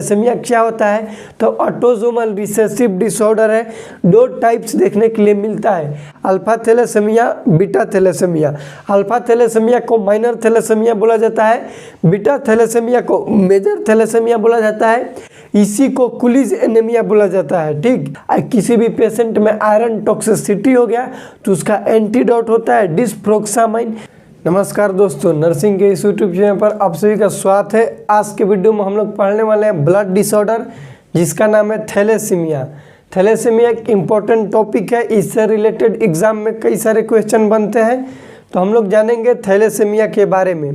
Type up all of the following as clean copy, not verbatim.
Thalassaemia क्या होता है? तो ऑटोसोमल रिसेसिव डिसऑर्डर है। दो टाइप्स देखने के लिए मिलता है, alpha thalassemia, beta thalassemia. Alpha thalassemia को माइनर थैलेसेमिया बोला जाता है, बीटा थैलेसेमिया को मेजर थैलेसेमिया बोला जाता है, इसी को कुलीज एनीमिया बोला जाता है। ठीक, किसी भी पेशेंट में आयरन टॉक्सिसिटी हो गया तो उसका एंटीडोट होता है डिस्प्रोक्सामाइन। नमस्कार दोस्तों, नर्सिंग के इस यूट्यूब चैनल पर आप सभी का स्वागत है। आज के वीडियो में हम लोग पढ़ने वाले हैं ब्लड डिसऑर्डर, जिसका नाम है थैलेसीमिया। थैलेसीमिया एक इम्पॉर्टेंट टॉपिक है, इससे रिलेटेड एग्जाम में कई सारे क्वेश्चन बनते हैं। तो हम लोग जानेंगे थैलेसीमिया के बारे में।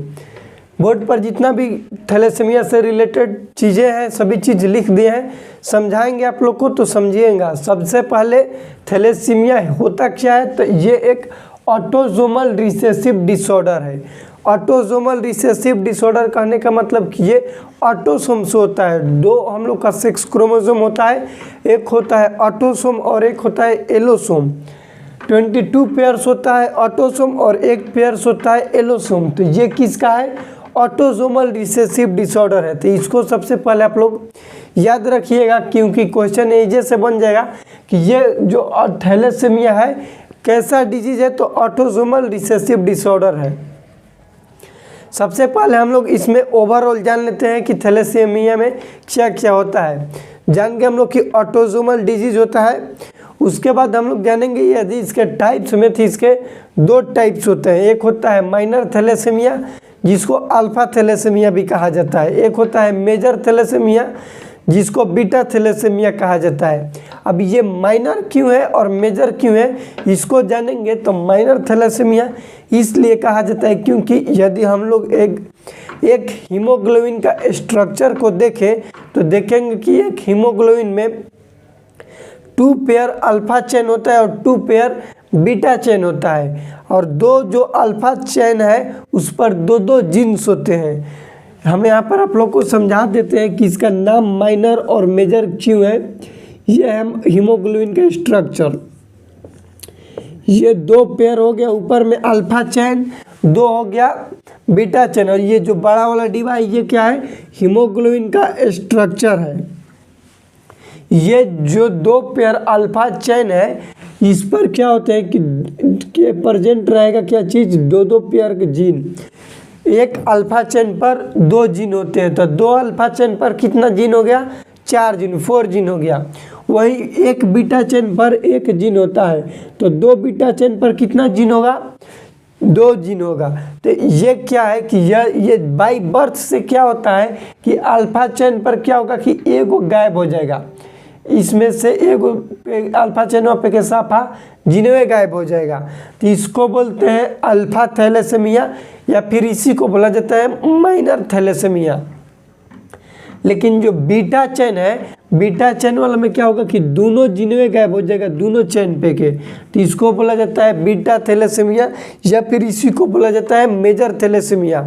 बोर्ड पर जितना भी थैलेसीमिया से रिलेटेड चीज़ें हैं सभी चीज़ लिख दिए हैं, समझाएंगे आप लोग को तो समझिएगा। सबसे पहले थैलेसीमिया होता क्या है? तो ये एक ऑटोसोमल रिसेसिव डिसऑर्डर है। ऑटोसोमल रिसेसिव डिसऑर्डर कहने का मतलब कि ये ऑटोसोम से होता है। दो हम लोग का सेक्स क्रोमोसोम होता है, एक होता है ऑटोसोम और एक होता है एलोसोम। 22 पेयर्स होता है ऑटोसोम और एक पेयर्स होता है एलोसोम। तो ये किसका है? ऑटोसोमल रिसेसिव डिसऑर्डर है। तो इसको सबसे पहले आप लोग याद रखिएगा, क्योंकि क्वेश्चन एजे से बन जाएगा कि ये जो थैलेसीमिया है कैसा डिजीज है? तो ऑटोसोमल रिसेसिव डिसऑर्डर है। सबसे पहले हम लोग इसमें ओवरऑल जान लेते हैं कि थैलेसीमिया में क्या क्या होता है। जान के हम लोग कि ऑटोसोमल डिजीज होता है, उसके बाद हम लोग जानेंगे यदि इसके टाइप्स में थी, इसके दो टाइप्स होते हैं। एक होता है माइनर थैलेसीमिया, जिसको अल्फा थैलेसीमिया भी कहा जाता है। एक होता है मेजर थैलेसीमिया, जिसको बीटा थैलेसीमिया कहा जाता है। अब ये माइनर क्यों है और मेजर क्यों है, इसको जानेंगे। तो माइनर थैलेसीमिया इसलिए कहा जाता है क्योंकि यदि हम लोग एक हीमोग्लोबिन का स्ट्रक्चर को देखें तो देखेंगे कि एक हीमोग्लोबिन में 2 पेयर अल्फा चेन होता है और 2 पेयर बीटा चेन होता है, और दो जो अल्फा चेन है उस पर दो जीन्स होते हैं। हम यहाँ पर आप लोग को समझा देते हैं कि इसका नाम माइनर और मेजर क्यों है। ये है हीमोग्लोबिन का स्ट्रक्चर। ये 2 पेयर हो गया, ऊपर में अल्फा चेन, 2 हो गया बीटा चेन, और ये जो बड़ा वाला डिब्बा है ये क्या है? हीमोग्लोबिन का स्ट्रक्चर है। ये जो 2 पेयर अल्फा चेन है इस पर क्या होता है कि प्रेजेंट रहेगा क्या चीज़? 2 पेयर के जीन। एक अल्फा चेन पर 2 जीन होते हैं, तो 2 अल्फा चेन पर कितना जीन हो गया? 4 जीन, 4 जीन हो गया। वही एक बीटा चेन पर 1 जीन होता है, तो 2 बीटा चेन पर कितना जीन होगा? 2 जीन होगा। तो ये क्या है कि ये बाई बर्थ से क्या होता है कि अल्फा चेन पर क्या होगा कि एगो गायब हो जाएगा, इसमें से एगो अल्फा चेन पे के साफा जीनवे गायब हो जाएगा। तो इसको बोलते हैं अल्फा थैलेसीमिया, या फिर इसी को बोला जाता है माइनर थैलेसीमिया। लेकिन जो बीटा चेन है, बीटा चेन वाला में क्या होगा कि दोनों जीनवे गायब हो जाएगा, दोनों चेन पे के। तो इसको बोला जाता है बीटा थैलेसीमिया, या फिर इसी को बोला जाता है मेजर थैलेसीमिया।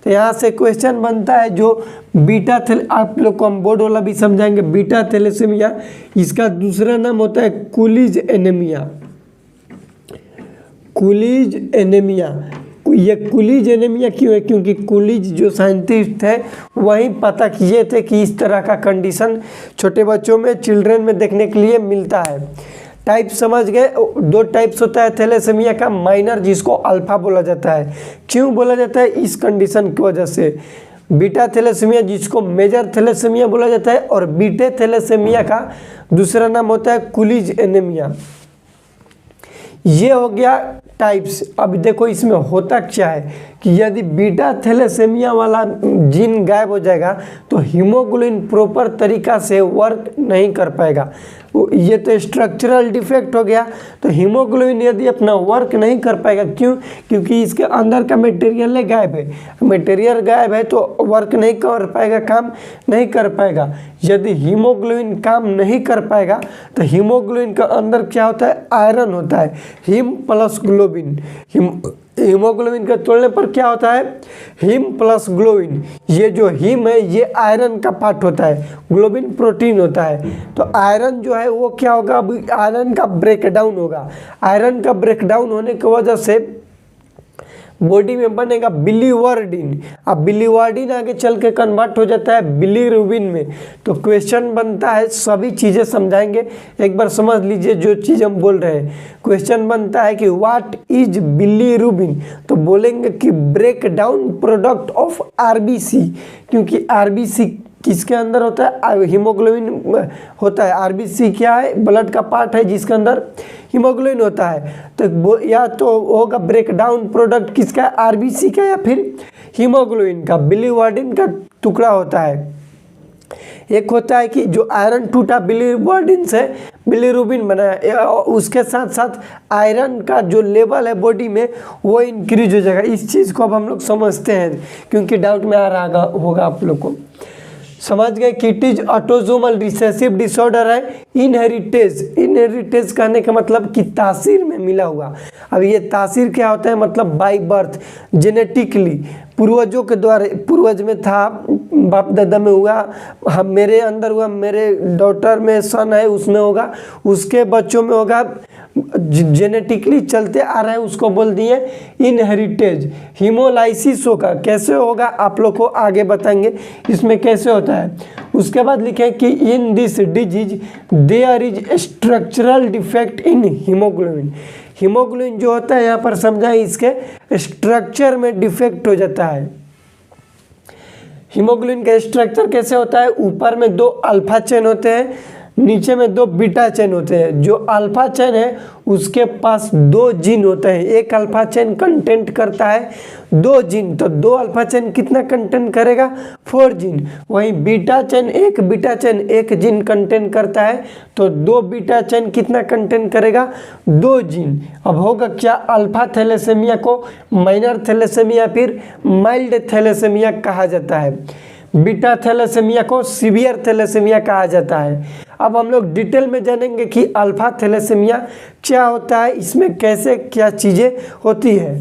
तो यहाँ से क्वेश्चन बनता है जो बीटा आप लोग को हम बोर्ड वाला भी समझाएंगे। बीटा थैलेसीमिया, इसका दूसरा नाम होता है कुलीज एनीमिया। कुलीज एनीमिया, ये कुलीज एनीमिया क्यों है? क्योंकि कुलीज जो साइंटिस्ट थे वही पता किए थे कि इस तरह का कंडीशन छोटे बच्चों में, चिल्ड्रन में देखने के लिए मिलता है। टाइप समझ गए? 2 टाइप्स होता है थैलेसीमिया का। माइनर, जिसको अल्फा बोला जाता है, क्यों बोला जाता है? इस कंडीशन की वजह से। बीटा थैलेसीमिया, जिसको मेजर थैलेसीमिया बोला जाता है, और बीटा थैलेसीमिया का दूसरा नाम होता है कुलीज एनीमिया। ये हो गया टाइप्स। अब देखो इसमें होता क्या है कि यदि बीटा थैलेसीमिया वाला जीन गायब हो जाएगा तो हीमोग्लोबिन प्रॉपर तरीका से वर्क नहीं कर पाएगा। ये तो स्ट्रक्चरल डिफेक्ट हो गया। तो हीमोग्लोबिन यदि अपना वर्क नहीं कर पाएगा, क्यों? क्योंकि इसके अंदर का मटेरियल गायब है। मटेरियल गायब है तो वर्क नहीं कर पाएगा, काम नहीं कर पाएगा। यदि हीमोग्लोबिन काम नहीं कर पाएगा तो हीमोग्लोबिन का अंदर क्या होता है? आयरन होता है, हीम प्लस ग्लोबिन। हीमोग्लोबिन के तोड़ने पर क्या होता है? Heme plus globin. ये जो हीम है ये आयरन का पार्ट होता है, ग्लोबिन प्रोटीन होता है। तो आयरन जो है वो क्या होगा? अब आयरन का ब्रेकडाउन होगा। आयरन का ब्रेकडाउन होने की वजह से बॉडी में बनेगा बिलीवर्डिन। अब बिलीवर्डिन आगे चल के कन्वर्ट हो जाता है बिलीरुबिन में। तो क्वेश्चन बनता है, सभी चीज़ें समझाएंगे, एक बार समझ लीजिए जो चीज़ हम बोल रहे हैं। क्वेश्चन बनता है कि व्हाट इज बिलीरुबिन, तो बोलेंगे कि break down product of RBC, क्योंकि आरबीसी किसके अंदर होता है, हीमोग्लोबिन होता है। आरबीसी क्या है, ब्लड का पार्ट है जिसके अंदर हीमोग्लोबिन होता है। तो या तो होगा ब्रेक डाउन प्रोडक्ट किसका, आरबीसी का, या फिर हीमोग्लोबिन का। बिलीवर्डिन का टुकड़ा होता है। एक होता है कि जो आयरन टूटा बिलीवर्डिन से बिलीरुबिन बना है, उसके साथ साथ आयरन का जो लेवल है बॉडी में वो इंक्रीज हो जाएगा। इस चीज़ को अब हम लोग समझते हैं, क्योंकि डाउट में आ रहा होगा आप लोग को। समझ गए कि it is autosomal recessive disorder है। इनहेरिटेज कहने का मतलब कि तासीर में मिला हुआ। अब ये तासीर क्या होता है, मतलब बाय बर्थ, जेनेटिकली, पूर्वजों के द्वारा, पूर्वज में था, बाप दादा में हुआ, हम मेरे अंदर हुआ, मेरे डॉटर में सन है उसमें होगा, उसके बच्चों में होगा, जेनेटिकली चलते आ रहा है, उसको बोल दिए इनहेरिटेज। हीमोलाइसिस होगा, कैसे होगा आप लोग को आगे बताएंगे इसमें कैसे होता है। उसके बाद लिखे कि in this disease there is structural defect in haemoglobin. Haemoglobin जो होता है यहाँ पर समझाए, इसके स्ट्रक्चर में डिफेक्ट हो जाता है। हीमोग्लोबिन का स्ट्रक्चर कैसे होता है, ऊपर में 2 अल्फा चेन होते हैं, नीचे में 2 बीटा चेन होते हैं। जो अल्फा चेन है उसके पास 2 जीन होते हैं। एक अल्फा चेन कंटेंट करता है 2 जीन, तो 2 अल्फा चेन कितना कंटेंट करेगा, 4 जीन। वहीं बीटा चेन, एक बीटा चेन 1 जीन कंटेंट करता है, तो 2 बीटा चेन कितना कंटेंट करेगा, 2 जीन। अब होगा क्या, अल्फा थैलेसेमिया को माइनर थैलेसेमिया फिर माइल्ड थैलेसेमिया कहा जाता है। बीटा थैलेसेमिया को सीवियर थैलेसेमिया कहा जाता है। अब हम लोग डिटेल में जानेंगे कि अल्फा थैलेसेमिया क्या होता है, इसमें कैसे क्या चीज़ें होती है।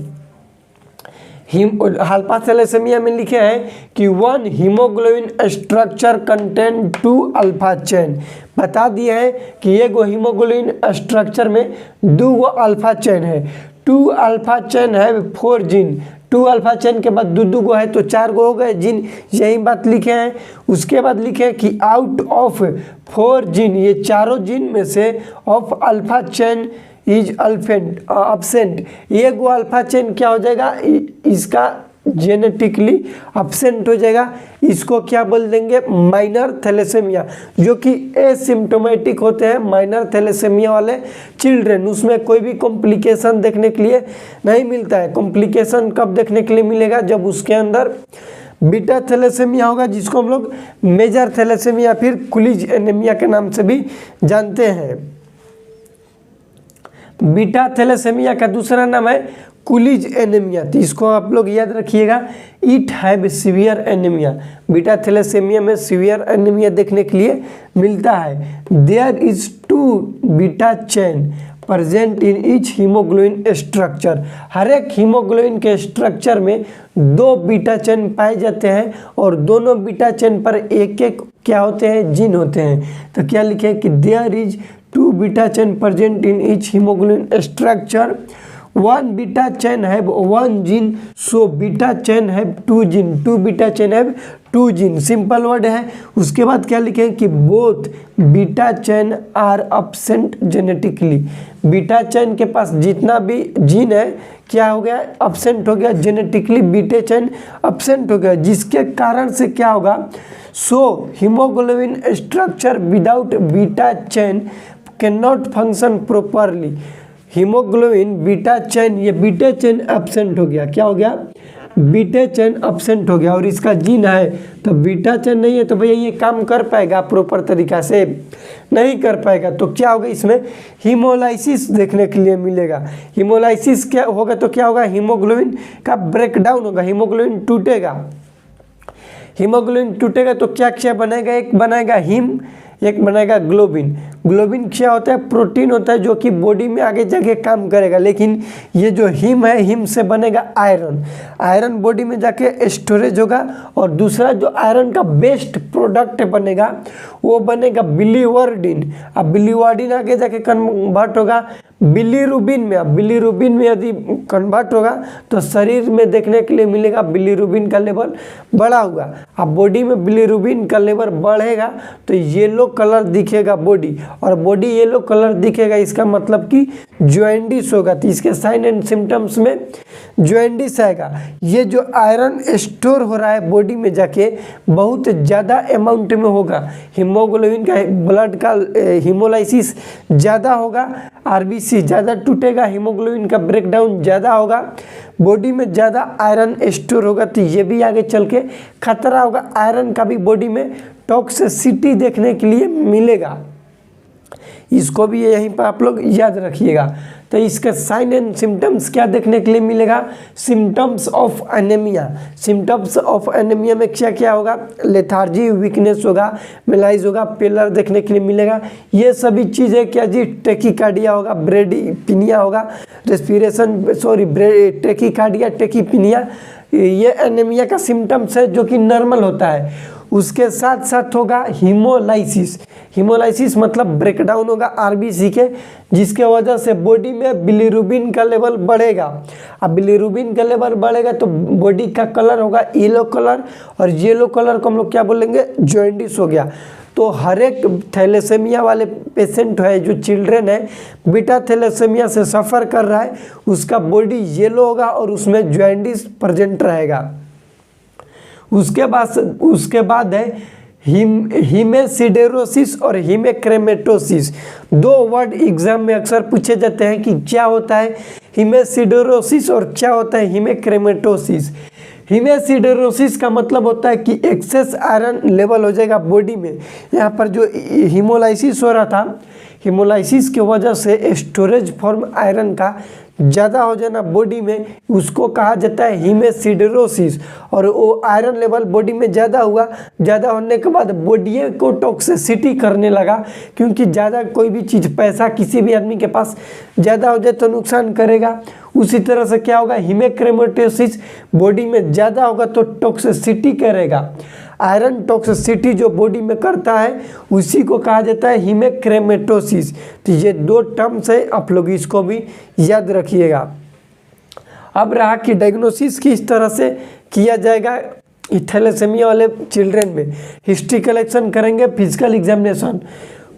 अल्फा थैलेसेमिया में लिखे हैं कि 1 haemoglobin structure contain 2 alpha chain. बता दिए हैं कि एक हीमोग्लोबिन स्ट्रक्चर में 2 अल्फा चेन है। 2 अल्फा चेन है 4 जीन। 2 अल्फा चेन के बाद 2 गो है तो 4 गो हो गए जीन, यही बात लिखे हैं। उसके बाद लिखे हैं कि आउट ऑफ 4 जीन, ये चारों जीन में से of alpha chain is absent, ये गो अल्फा चेन क्या हो जाएगा, इसका जेनेटिकली अब्सेंट हो जाएगा। इसको क्या बोल देंगे, माइनर थैलेसेमिया, जो कि एसिम्प्टोमेटिक होते हैं माइनर थैलेसेमिया वाले चिल्ड्रन। उसमें कोई भी कॉम्प्लिकेशन देखने के लिए नहीं मिलता है। कॉम्प्लिकेशन कब देखने के लिए मिलेगा, जब उसके अंदर बीटा थैलेसेमिया होगा, जिसको हम लोग मेजर थैलेसेमिया फिर कुलिज एनीमिया के नाम से भी जानते हैं। बीटा थैलेसेमिया का दूसरा नाम है कुलिज एनीमिया, तो इसको आप लोग याद रखिएगा। It have severe anaemia, beta thalassaemia में सीवियर एनीमिया देखने के लिए मिलता है। There is 2 beta chain present in each haemoglobin structure, हर एक हीमोग्लोबिन के स्ट्रक्चर में 2 बीटा चेन पाए जाते हैं, और दोनों बीटा चेन पर एक एक क्या होते हैं, जीन होते हैं। तो क्या लिखे कि there is 2 beta chain present in each haemoglobin structure, 1 beta chain have 1 gene, so beta chain have 2 gene, 2 beta chain have 2 gene. Simple word है। उसके बाद क्या लिखे कि both beta chain are absent genetically, beta chain के पास जितना भी जीन है क्या हो गया, अब्सेंट हो गया जेनेटिकली, बीटा चेन अब्सेंट हो गया, जिसके कारण से क्या होगा, so haemoglobin structure without beta chain can not function properly. Haemoglobin beta chain, ये बीटा चेन एब्सेंट हो गया, क्या हो गया, बीटा चेन एब्सेंट हो गया, और इसका जीन है तो बीटा चेन नहीं है, तो भैया ये काम कर पाएगा प्रॉपर तरीका से, नहीं कर पाएगा। तो क्या होगा, इसमें हीमोलाइसिस देखने के लिए मिलेगा। हीमोलाइसिस क्या होगा, तो क्या होगा, हीमोग्लोबिन का ब्रेकडाउन होगा, हीमोग्लोबिन टूटेगा। हीमोग्लोबिन टूटेगा तो क्या क्या बनेगा, एक बनेगा हीम, एक बनेगा ग्लोबिन। ग्लोबिन क्या होता है, प्रोटीन होता है जो कि बॉडी में आगे जाके काम करेगा, लेकिन ये जो हीम है, हीम से बनेगा आयरन। आयरन बॉडी में जाके स्टोरेज होगा, और दूसरा जो आयरन का बेस्ट प्रोडक्ट बनेगा वो बनेगा बिलीवर्डिन। अब बिलीवर्डिन आगे जाके कन्वर्ट होगा बिलीरुबिन में, अब बिलीरुबिन में यदि कन्वर्ट होगा तो शरीर में देखने के लिए मिलेगा बिलीरुबिन का लेवल बढ़ा हुआ। अब बॉडी में बिलीरुबिन का लेवल बढ़ेगा तो येलो कलर दिखेगा बॉडी, और बॉडी येलो कलर दिखेगा, इसका मतलब कि जॉइंडिस होगा। तो इसके साइन एंड सिम्टम्स में जॉइंडिस आएगा। ये जो आयरन स्टोर हो रहा है बॉडी में जाके बहुत ज़्यादा अमाउंट में होगा, हीमोग्लोबिन का ब्लड का हीमोलाइसिस ज़्यादा होगा, आरबीसी ज़्यादा टूटेगा, हीमोग्लोबिन का ब्रेकडाउन ज़्यादा होगा, बॉडी में ज़्यादा आयरन स्टोर होगा। तो ये भी आगे चल के खतरा होगा, आयरन का भी बॉडी में टॉक्सिसिटी देखने के लिए मिलेगा। इसको भी यहीं पर आप लोग याद रखिएगा। तो इसका साइन एंड सिम्टम्स क्या देखने के लिए मिलेगा? Symptoms of anaemia. Symptoms of anaemia में क्या क्या होगा? लेथार्जी, वीकनेस होगा, मेलाइज होगा, पेलर देखने के लिए मिलेगा। ये सभी चीज़ें क्या जी? टेकीकार्डिया होगा, ब्रेडीपिनिया होगा, रेस्पिरेशन टेकीकार्डिया, टेकीपिनिया, ये एनीमिया का सिम्टम्स है जो कि नॉर्मल होता है। उसके साथ साथ होगा हीमोलाइसिस। हीमोलाइसिस मतलब ब्रेकडाउन होगा आरबीसी के, जिसके वजह से बॉडी में बिलीरुबिन का लेवल बढ़ेगा। अब बिलीरुबिन का लेवल बढ़ेगा तो बॉडी का कलर होगा येलो कलर, और येलो कलर को हम लोग क्या बोलेंगे? जॉइंडिस हो गया। तो हर एक थैलेसेमिया वाले पेशेंट है, जो चिल्ड्रेन है बीटा थैलेसेमिया से सफ़र कर रहा है, उसका बॉडी येलो होगा और उसमें जॉइंडिस प्रेजेंट रहेगा। उसके बाद है हीमेसिडेरोसिस और हीमेक्रेमेटोसिस। दो वर्ड एग्जाम में अक्सर पूछे जाते हैं कि क्या होता है हीमेसिडेरोसिस और क्या होता है हीमेक्रेमेटोसिस। हीमेसिडेरोसिस का मतलब होता है कि एक्सेस आयरन लेवल हो जाएगा बॉडी में। यहाँ पर जो हीमोलाइसिस हो रहा था, हीमोलाइसिस की वजह से स्टोरेज फॉर्म आयरन का ज़्यादा हो जाना बॉडी में, उसको कहा जाता है हीमेसिडेरोसिस। और वो आयरन लेवल बॉडी में ज़्यादा हुआ, ज़्यादा होने के बाद बॉडी को टॉक्सिसिटी करने लगा, क्योंकि ज़्यादा कोई भी चीज़, पैसा किसी भी आदमी के पास ज़्यादा हो जाए तो नुकसान करेगा। उसी तरह से क्या होगा? हीमेक्रेमेटोसिस बॉडी में ज़्यादा होगा तो टॉक्सिसिटी करेगा। आयरन टॉक्सिसिटी जो बॉडी में करता है उसी को कहा जाता है हीमेक्रेमेटोसिस। तो ये दो टर्म्स है, आप लोग इसको भी याद रखिएगा। अब रहा कि डायग्नोसिस किस तरह से किया जाएगा थैलेसेमिया वाले चिल्ड्रेन में। हिस्ट्री कलेक्शन करेंगे, फिजिकल एग्जामिनेशन।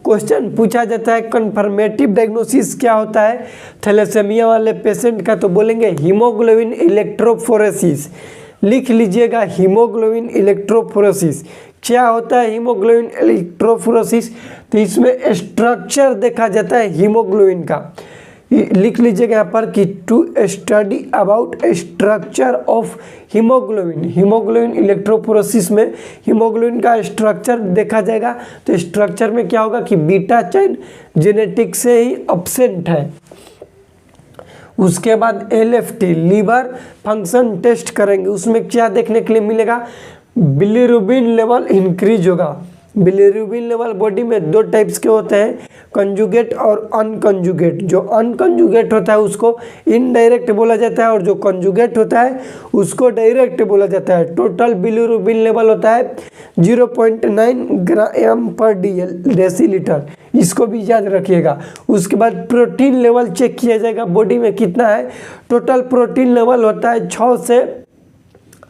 क्वेश्चन पूछा जाता है कन्फर्मेटिव डायग्नोसिस क्या होता है थैलेसेमिया वाले पेशेंट का, तो बोलेंगे हीमोग्लोबिन इलेक्ट्रोफोरेसिस। लिख लीजिएगा हीमोग्लोबिन इलेक्ट्रोफोरेसिस। क्या होता है हीमोग्लोबिन इलेक्ट्रोफोरेसिस? तो इसमें स्ट्रक्चर देखा जाता है हीमोग्लोबिन का। लिख लीजिएगा यहाँ पर कि to study about structure of haemoglobin. Haemoglobin electrophoresis में हीमोग्लोबिन का स्ट्रक्चर देखा जाएगा। तो स्ट्रक्चर में क्या होगा कि बीटा चेन जेनेटिक से ही अब्सेंट है। उसके बाद एलएफटी लीवर फंक्शन टेस्ट करेंगे, उसमें क्या देखने के लिए मिलेगा? बिलीरुबिन लेवल इंक्रीज होगा। बिलीरुबिन लेवल बॉडी में दो टाइप्स के होते हैं, कंजुगेट और अनकंजुगेट। जो अनकंजुगेट होता है उसको इनडायरेक्ट बोला जाता है, और जो कंजुगेट होता है उसको डायरेक्ट बोला जाता है। टोटल बिलीरुबिन लेवल होता है 0.9 ग्राम पर डेसीलीटर, इसको भी याद रखिएगा। उसके बाद प्रोटीन लेवल चेक किया जाएगा बॉडी में कितना है। टोटल प्रोटीन लेवल होता है 6 से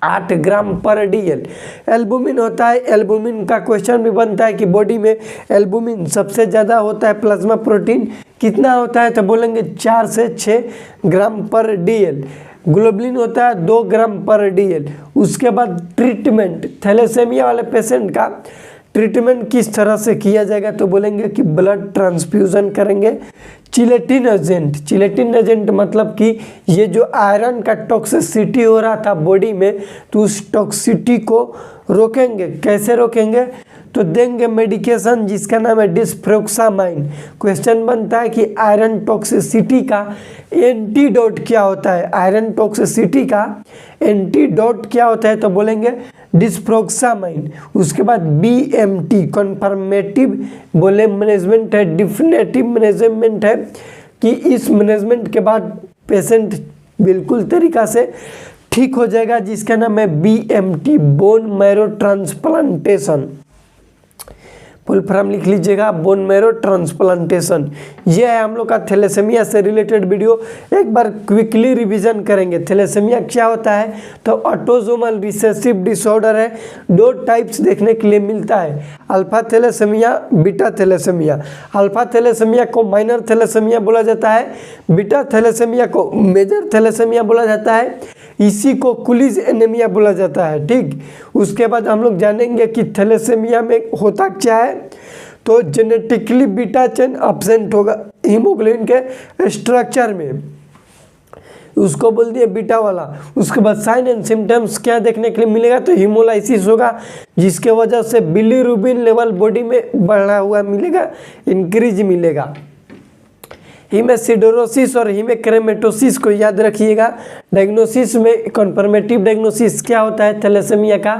8 ग्राम पर DL। एल्बुमिन होता है, एल्बुमिन का क्वेश्चन भी बनता है कि बॉडी में एल्बुमिन सबसे ज़्यादा होता है। प्लाज्मा प्रोटीन कितना होता है? तो बोलेंगे 4 से 6 ग्राम पर DL। ग्लोबुलिन होता है 2 ग्राम पर DL। उसके बाद ट्रीटमेंट, थैलेसेमिया वाले पेशेंट का ट्रीटमेंट किस तरह से किया जाएगा? तो बोलेंगे कि ब्लड ट्रांसफ्यूजन करेंगे। चिलेटिन एजेंट, चिलेटिन एजेंट मतलब कि ये जो आयरन का टॉक्सिसिटी हो रहा था बॉडी में, तो उस टॉक्सिसिटी को रोकेंगे। कैसे रोकेंगे? तो देंगे मेडिकेशन जिसका नाम है डिस्प्रोक्सामाइन। क्वेश्चन बनता है कि आयरन टॉक्सिसिटी का एंटीडोट क्या होता है? आयरन टॉक्सिसिटी का एंटीडोट क्या होता है? तो बोलेंगे डिस्प्रोक्सामाइन। उसके बाद BMT कन्फर्मेटिव बोले मैनेजमेंट है, डिफिनेटिव मैनेजमेंट है कि इस मैनेजमेंट के बाद पेशेंट बिल्कुल तरीका से ठीक हो जाएगा, जिसका नाम है BMT bone marrow transplantation. Full form लिख लीजिएगा, बोन मैरो ट्रांसप्लांटेशन। ये है हम लोग का थैलेसेमिया से रिलेटेड वीडियो। एक बार क्विकली रिवीजन करेंगे। थैलेसेमिया क्या होता है? तो ऑटोसोमल रिसेसिव डिसऑर्डर है। 2 टाइप्स देखने के लिए मिलता है, alpha thalassemia, beta thalassemia. Alpha thalassemia को माइनर थैलेसेमिया बोला जाता है, बीटा थैलेसेमिया को मेजर थैलेसेमिया बोला जाता है, इसी को कुलीज एनीमिया बोला जाता है। ठीक, उसके बाद हम लोग जानेंगे कि थैलेसेमिया में होता क्या है। तो जेनेटिकली बीटा चेन एब्सेंट होगा हीमोग्लोबिन के स्ट्रक्चर में, उसको बोल दिए बीटा वाला। उसके बाद साइन एंड सिम्टम्स क्या देखने के लिए मिलेगा? तो हीमोलाइसिस होगा, जिसके वजह से बिलीरुबिन लेवल बॉडी में बढ़ा हुआ मिलेगा, इंक्रीज मिलेगा। हीमेसिडोरोसिस और हीमेक्रेमेटोसिस को याद रखिएगा। डायग्नोसिस में कन्फर्मेटिव डायग्नोसिस क्या होता है थैलेसेमिया का?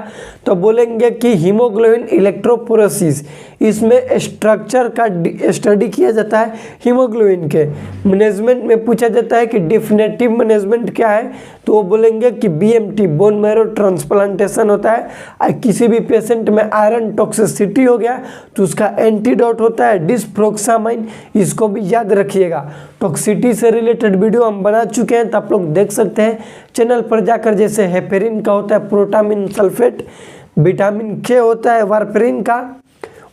तो बोलेंगे कि हीमोग्लोबिन इलेक्ट्रोपोरेसिस, इसमें स्ट्रक्चर का स्टडी किया जाता है हीमोग्लोबिन के। मैनेजमेंट में पूछा जाता है कि डिफिनेटिव मैनेजमेंट क्या है? तो वो बोलेंगे कि BMT, बोन मैरो ट्रांसप्लांटेशन होता है। किसी भी पेशेंट में आयरन टॉक्सिसिटी हो गया तो उसका एंटीडोट होता है डिस्प्रोक्सामाइन, इसको भी याद रखिएगा। टॉक्सिसिटी से रिलेटेड वीडियो हम बना चुके हैं, तो आप लोग देख सकते हैं चैनल पर जाकर। जैसे हेपेरिन का होता है प्रोटामिन सल्फेट, विटामिन K होता है वारफेरिन का,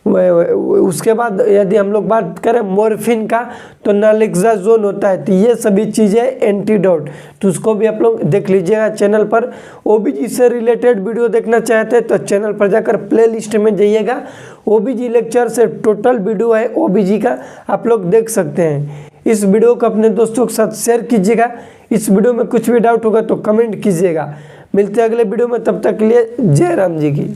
उसके बाद यदि हम लोग बात करें मॉर्फिन का तो नालेक्साजोन होता है। तो ये सभी चीज़ें एंटीडोट, तो उसको भी आप लोग देख लीजिएगा चैनल पर। OBG से रिलेटेड वीडियो देखना चाहते हैं तो चैनल पर जाकर प्लेलिस्ट में जाइएगा, OBG लेक्चर से टोटल वीडियो है OBG का, आप लोग देख सकते हैं। इस वीडियो को अपने दोस्तों के साथ शेयर कीजिएगा। इस वीडियो में कुछ भी डाउट होगा तो कमेंट कीजिएगा। मिलते हैं अगले वीडियो में, तब तक के लिए जय राम जी की।